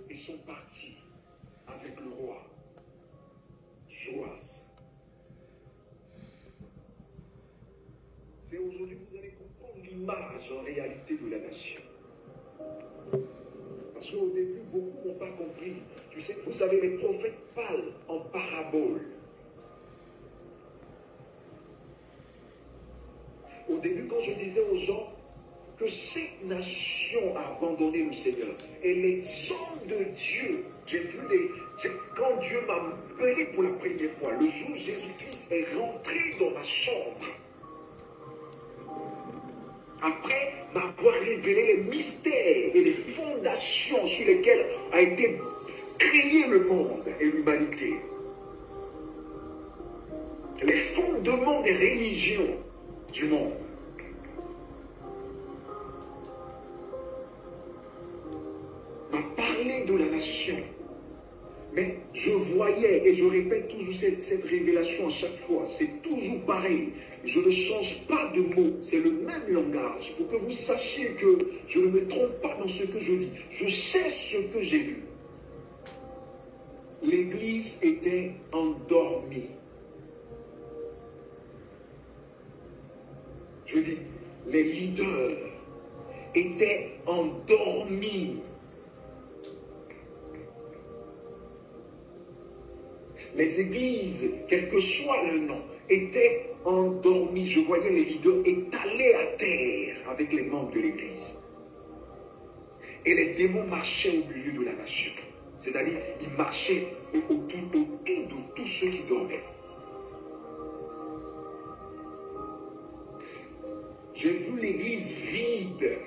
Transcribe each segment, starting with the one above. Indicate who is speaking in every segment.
Speaker 1: Ils sont partis avec le roi Joas. C'est aujourd'hui que vous allez comprendre l'image en réalité de la nation. Parce qu'au début, beaucoup n'ont pas compris. Tu sais, vous savez, les prophètes parlent en parabole. Au début, quand je disais aux gens que cette nation a abandonné le Seigneur, et les hommes de Dieu, quand Dieu m'a appelé pour la première fois, le jour où Jésus-Christ est rentré dans ma chambre, après m'avoir révélé les mystères et les fondations sur lesquelles a été créé le monde et l'humanité, les fondements des religions du monde, m'a parlé de la nation. Mais je voyais, et je répète toujours cette révélation à chaque fois, c'est toujours pareil. Je ne change pas de mots, c'est le même langage, pour que vous sachiez que je ne me trompe pas dans ce que je dis. Je sais ce que j'ai vu. L'Église était endormie. Je dis, les leaders étaient endormis. Les églises, quel que soit le nom, étaient endormies. Je voyais les leaders étalés à terre avec les membres de l'église. Et les démons marchaient au milieu de la nation. C'est-à-dire, ils marchaient autour de tous ceux qui dormaient. J'ai vu l'église vide.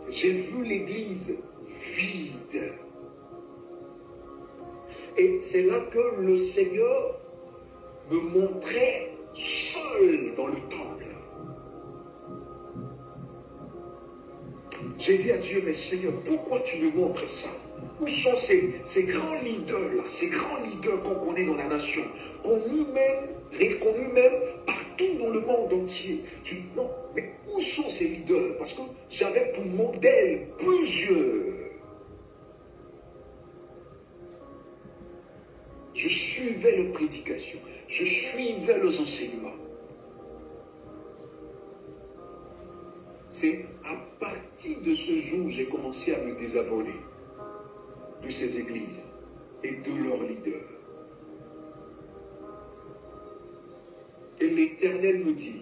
Speaker 1: J'ai vu l'église vide. Et c'est là que le Seigneur me montrait seul dans le temple. J'ai dit à Dieu, mais Seigneur, pourquoi tu me montres ça? Où sont ces grands leaders-là, ces grands leaders qu'on connaît dans la nation, connus même partout dans le monde entier? Non, mais où sont ces leaders? Parce que j'avais pour modèle plusieurs. Je suivais leurs prédications, je suivais leurs enseignements. C'est à partir de ce jour que j'ai commencé à me désabonner de ces églises et de leurs leaders. Et l'Éternel nous dit,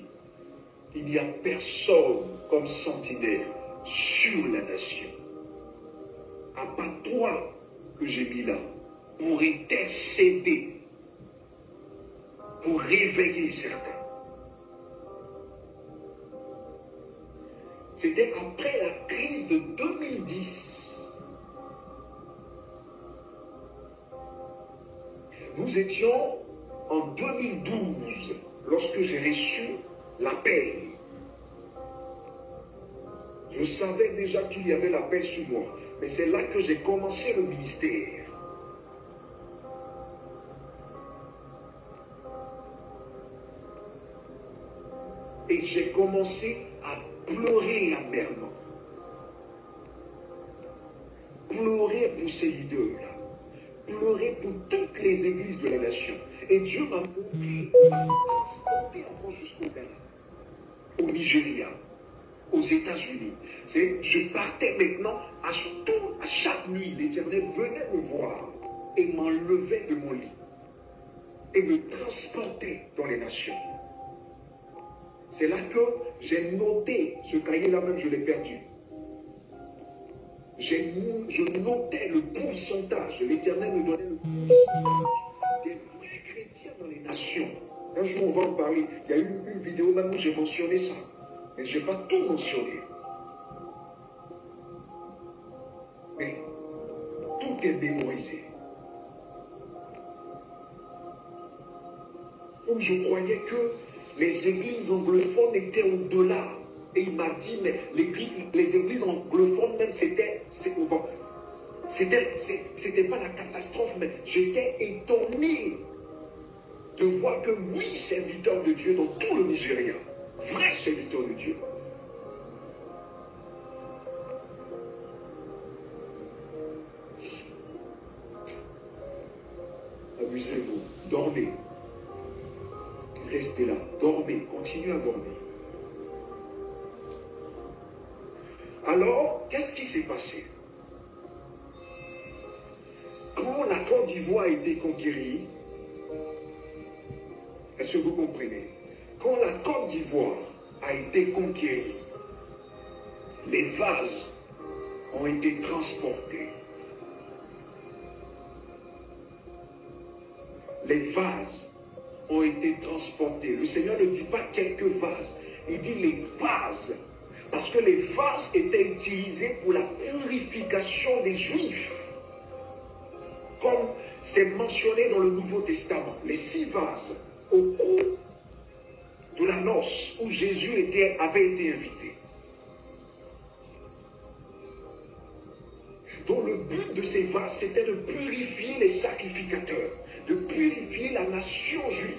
Speaker 1: il n'y a personne comme sentinelle sur la nation. À part toi que j'ai mis là, pour intercéder, pour réveiller certains. C'était après la crise de 2010. Nous étions en 2012, lorsque j'ai reçu l'appel. Je savais déjà qu'il y avait l'appel sur moi, mais c'est là que j'ai commencé le ministère. Et j'ai commencé à pleurer amèrement. Pleurer pour ces leaders-là. Pleurer pour toutes les églises de la nation. Et Dieu m'a transporté encore jusqu'au Ghana, au Nigeria, aux États-Unis. Je partais maintenant à chaque nuit. L'Éternel venait me voir et m'enlevait de mon lit et me transportait dans les nations. C'est là que j'ai noté, ce cahier-là même, je l'ai perdu. Je notais le pourcentage, l'Éternel me donnait le pourcentage des vrais chrétiens dans les nations. Un jour, on va en parler. Il y a eu une vidéo même où j'ai mentionné ça. Mais je n'ai pas tout mentionné. Mais tout est mémorisé. Donc je croyais que les églises anglophones étaient au-delà. Et il m'a dit, mais les églises anglophones même, c'était pas la catastrophe, mais j'étais étonné de voir que 8 serviteurs de Dieu dans tout le Nigeria vrais serviteurs de Dieu. Amusez-vous, dormez. Restez là, dormez, continuez à dormir. Alors, qu'est-ce qui s'est passé? Quand la Côte d'Ivoire a été conquérie, est-ce que vous comprenez? Quand la Côte d'Ivoire a été conquérie, les vases ont été transportés. Les vases ont été transportés. Le Seigneur ne dit pas quelques vases, il dit les vases. Parce que les vases étaient utilisés pour la purification des Juifs. Comme c'est mentionné dans le Nouveau Testament. Les 6 vases au cours de la noce où Jésus avait été invité. Donc le but de ces vases, c'était de purifier les sacrificateurs, de purifier la nation juive.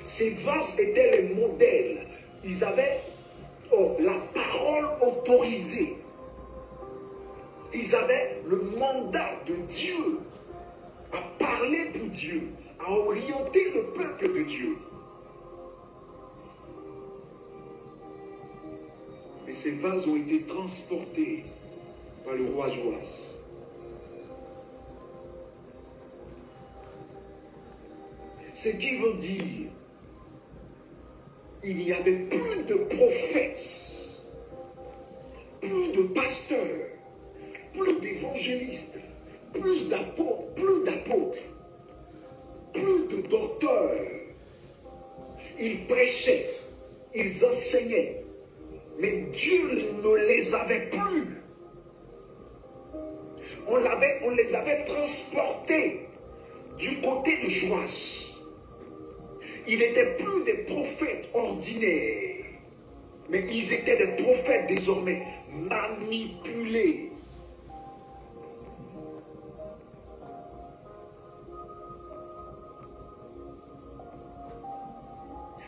Speaker 1: Ces vases étaient les modèles. Ils avaient la parole autorisée. Ils avaient le mandat de Dieu à parler pour Dieu, à orienter le peuple de Dieu. Mais ces vases ont été transportés par le roi Joas. Ce qui veut dire il n'y avait plus de prophètes, plus de pasteurs, plus d'évangélistes, plus d'apôtres, plus de docteurs. Ils prêchaient, ils enseignaient, mais Dieu ne les avait plus. On les avait transportés du côté de Joas. Ils n'étaient plus des prophètes ordinaires, mais ils étaient des prophètes désormais manipulés.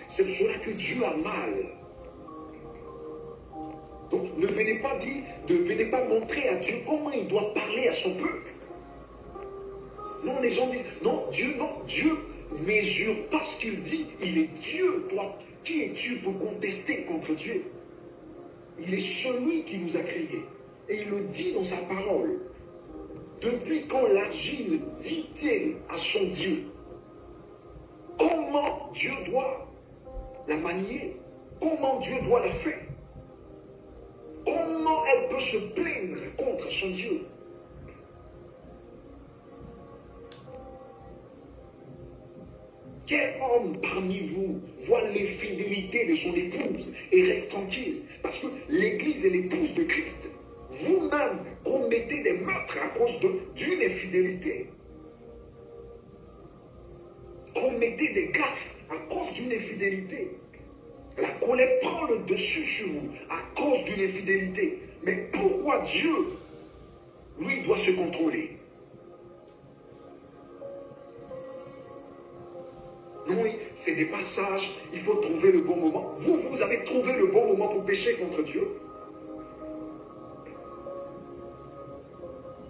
Speaker 1: C'est pour cela que Dieu a mal. Donc ne venez pas montrer à Dieu comment il doit parler à son peuple. Non, les gens disent, non, Dieu mesure pas ce qu'il dit, il est Dieu. Toi, qui es Dieu pour contester contre Dieu? Il est celui qui nous a créés. Et il le dit dans sa parole. Depuis quand l'argile dit-elle à son Dieu comment Dieu doit la manier? Comment Dieu doit la faire? Comment elle peut se plaindre contre son Dieu? Quel homme parmi vous voit l'infidélité de son épouse et reste tranquille? Parce que l'Église est l'épouse de Christ. Vous-même commettez des meurtres à cause d'une infidélité. Commettez des gaffes à cause d'une infidélité. La colère prend le dessus sur vous à cause d'une infidélité. Mais pourquoi Dieu, lui, doit se contrôler? Non, oui, c'est des passages, il faut trouver le bon moment. Vous avez trouvé le bon moment pour pécher contre Dieu?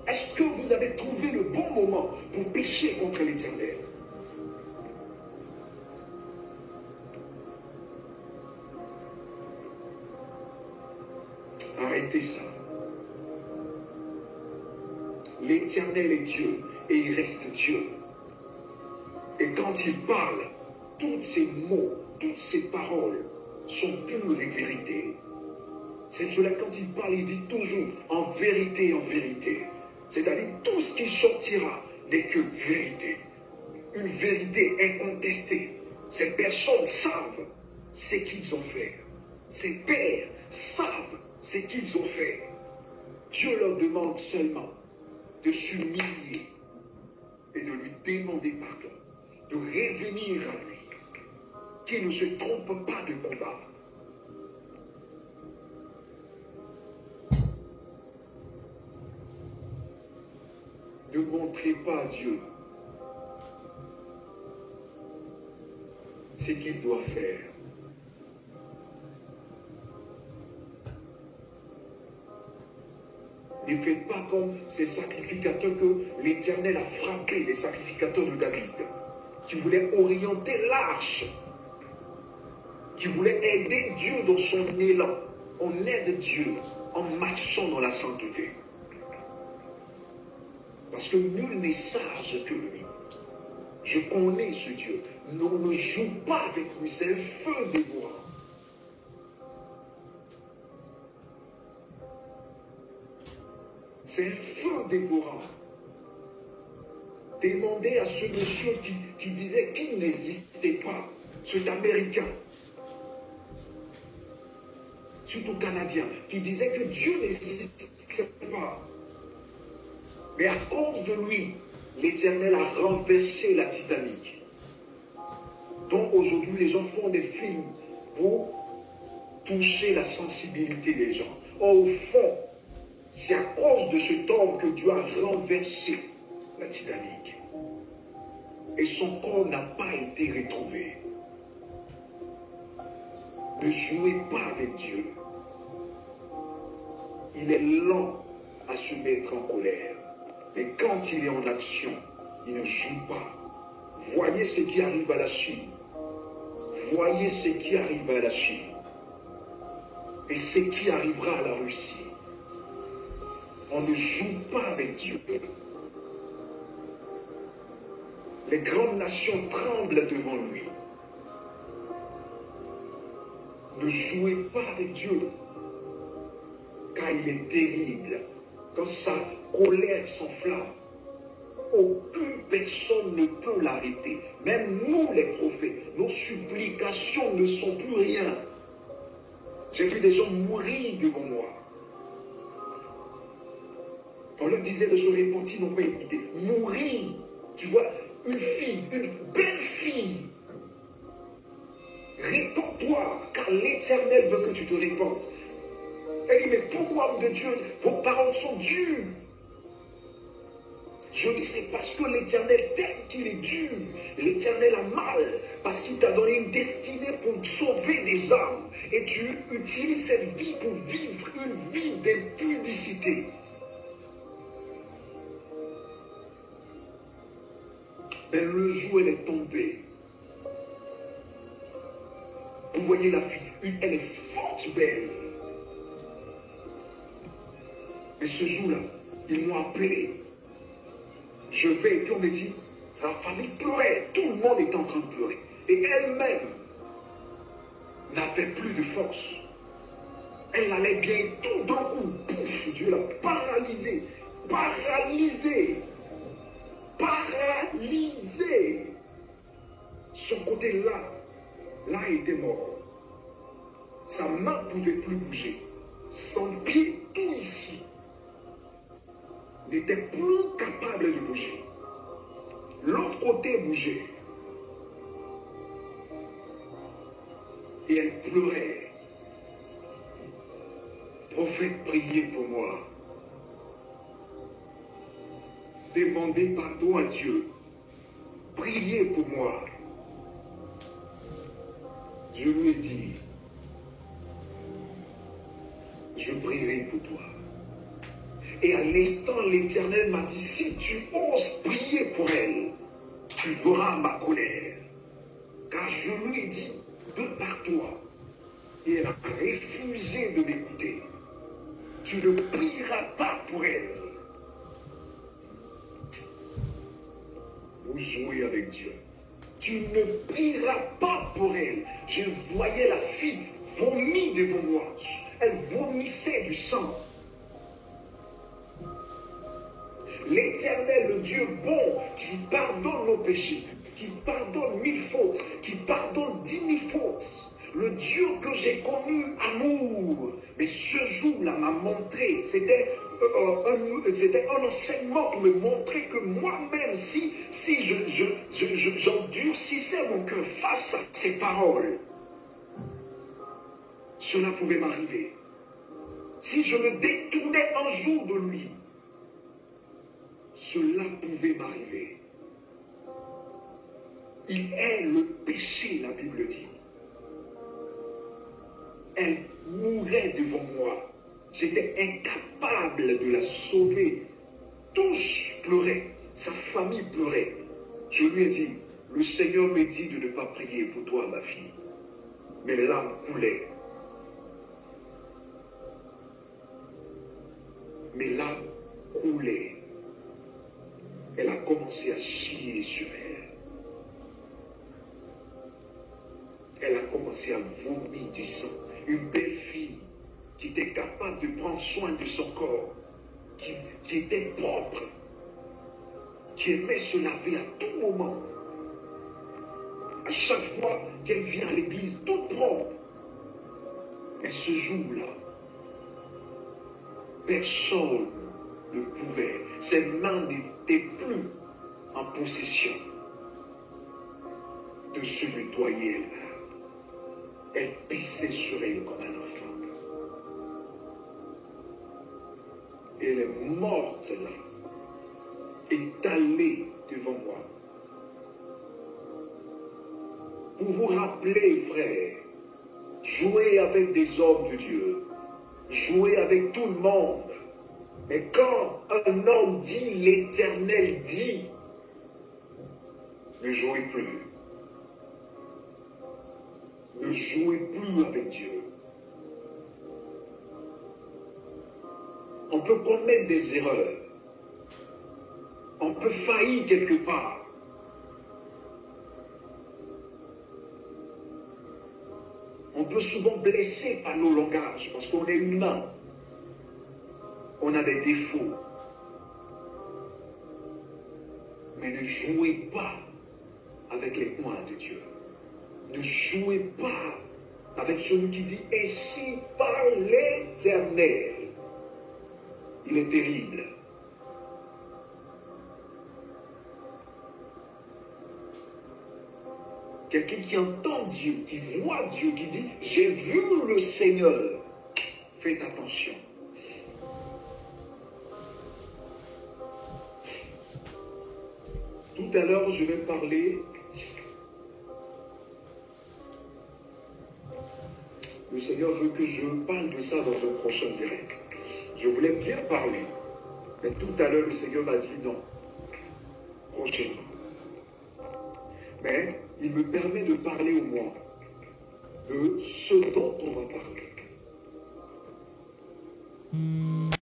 Speaker 1: Est-ce que vous avez trouvé le bon moment pour pécher contre l'Éternel? Arrêtez ça. L'Éternel est Dieu et il reste Dieu. Et quand il parle, tous ces mots, toutes ces paroles sont pures et vérités. C'est cela, quand il parle, il dit toujours en vérité, en vérité. C'est-à-dire tout ce qui sortira n'est que vérité. Une vérité incontestée. Ces personnes savent ce qu'ils ont fait. Ces pères savent ce qu'ils ont fait. Dieu leur demande seulement de s'humilier et de lui demander pardon, de revenir à lui, qu'il ne se trompe pas de combat. Ne montrez pas à Dieu ce qu'il doit faire. Ne faites pas comme ces sacrificateurs que l'Éternel a frappés, les sacrificateurs de David, qui voulaient orienter l'arche, qui voulaient aider Dieu dans son élan. On aide Dieu en marchant dans la sainteté. Parce que nul n'est sage que lui. Je connais ce Dieu. On ne joue pas avec lui, c'est un feu dévorant. C'est un feu dévorant. Demandez à ce monsieur qui disait qu'il n'existait pas, cet Américain, surtout Canadien, qui disait que Dieu n'existait pas. Mais à cause de lui, l'Éternel a renversé la Titanic. Donc aujourd'hui, les gens font des films pour toucher la sensibilité des gens. Or, au fond, c'est à cause de cet homme que Dieu a renversé la Titanic. Et son corps n'a pas été retrouvé. Ne jouez pas avec Dieu. Il est lent à se mettre en colère. Mais quand il est en action, il ne joue pas. Voyez ce qui arrive à la Chine. Voyez ce qui arrive à la Chine. Et ce qui arrivera à la Russie. On ne joue pas avec Dieu. Les grandes nations tremblent devant lui. Ne jouez pas avec Dieu, car il est terrible. Quand sa colère s'enflamme, aucune personne ne peut l'arrêter. Même nous, les prophètes, nos supplications ne sont plus rien. J'ai vu des gens mourir devant moi. On leur disait de se repentir, n'ont pas écouté. Mourir, tu vois, une fille, une belle fille. Réponds-toi, car l'Éternel veut que tu te répandes. Elle dit, mais pourquoi, homme de Dieu, vos paroles sont dures? Je dis, c'est parce que l'Éternel t'aime qu'il est dur. L'Éternel a mal, parce qu'il t'a donné une destinée pour sauver des âmes. Et tu utilises cette vie pour vivre une vie d'impudicité. Mais le jour, elle est tombée. Vous voyez la fille, elle est forte, belle. Et ce jour-là, ils m'ont appelé. Je vais, et puis on me dit, la famille pleurait, tout le monde était en train de pleurer. Et elle-même n'avait plus de force. Elle allait bien, tout d'un coup, pouf, Dieu l'a paralysée. Paralysée. Paralysée. Son côté là était mort. Sa main ne pouvait plus bouger. Son pied, tout ici, n'était plus capable de bouger. L'autre côté bougeait. Et elle pleurait. Prophète, priez pour moi. Demandez pardon à Dieu. Priez pour moi. Je lui ai dit, je prierai pour toi. Et à l'instant, l'Éternel m'a dit, si tu oses prier pour elle, tu verras ma colère. Car je lui ai dit, de par toi. Et elle a refusé de m'écouter. Tu ne prieras pas pour elle. Vous jouez avec Dieu. Tu ne prieras pas pour elle. Je voyais la fille vomir devant moi. Elle vomissait du sang. L'Éternel, le Dieu bon, qui pardonne nos péchés, qui pardonne 1000 fautes, qui pardonne 10 000 fautes. Le Dieu que j'ai connu, amour. Mais ce jour-là m'a montré, c'était un enseignement pour me montrer que moi-même, si j'endurcissais mon cœur face à ces paroles, cela pouvait m'arriver. Si je me détournais un jour de lui, cela pouvait m'arriver. Il est le péché, la Bible dit. Elle mourait devant moi. J'étais incapable de la sauver. Tous pleuraient. Sa famille pleurait. Je lui ai dit, le Seigneur me dit de ne pas prier pour toi, ma fille. Mes larmes coulaient. Mes larmes coulaient. Elle a commencé à chier sur elle. Elle a commencé à vomir du sang. Une belle fille qui était capable de prendre soin de son corps, qui était propre, qui aimait se laver à tout moment. À chaque fois qu'elle vient à l'église, toute propre. Mais ce jour-là, personne ne pouvait. Ses mains n'étaient plus en possession de se nettoyer elle-même. Elle pissait sur elle comme un enfant. Et elle est morte là, étalée devant moi. Vous vous rappelez, frère, jouer avec des hommes de Dieu, jouer avec tout le monde. Mais quand un homme dit, l'Éternel dit, ne jouez plus. Ne jouez plus avec Dieu. On peut commettre des erreurs. On peut faillir quelque part. On peut souvent blesser par nos langages parce qu'on est humain. On a des défauts. Mais ne jouez pas avec les poings de Dieu. Ne jouez pas avec celui qui dit « Ainsi parle l'Éternel ». Il est terrible. Quelqu'un qui entend Dieu, qui voit Dieu, qui dit « J'ai vu le Seigneur ». Faites attention. Tout à l'heure, je vais parler. Le Seigneur veut que je parle de ça dans un prochain direct. Je voulais bien parler. Mais tout à l'heure, le Seigneur m'a dit non. Prochainement. Mais il me permet de parler au moins de ce dont on va parler.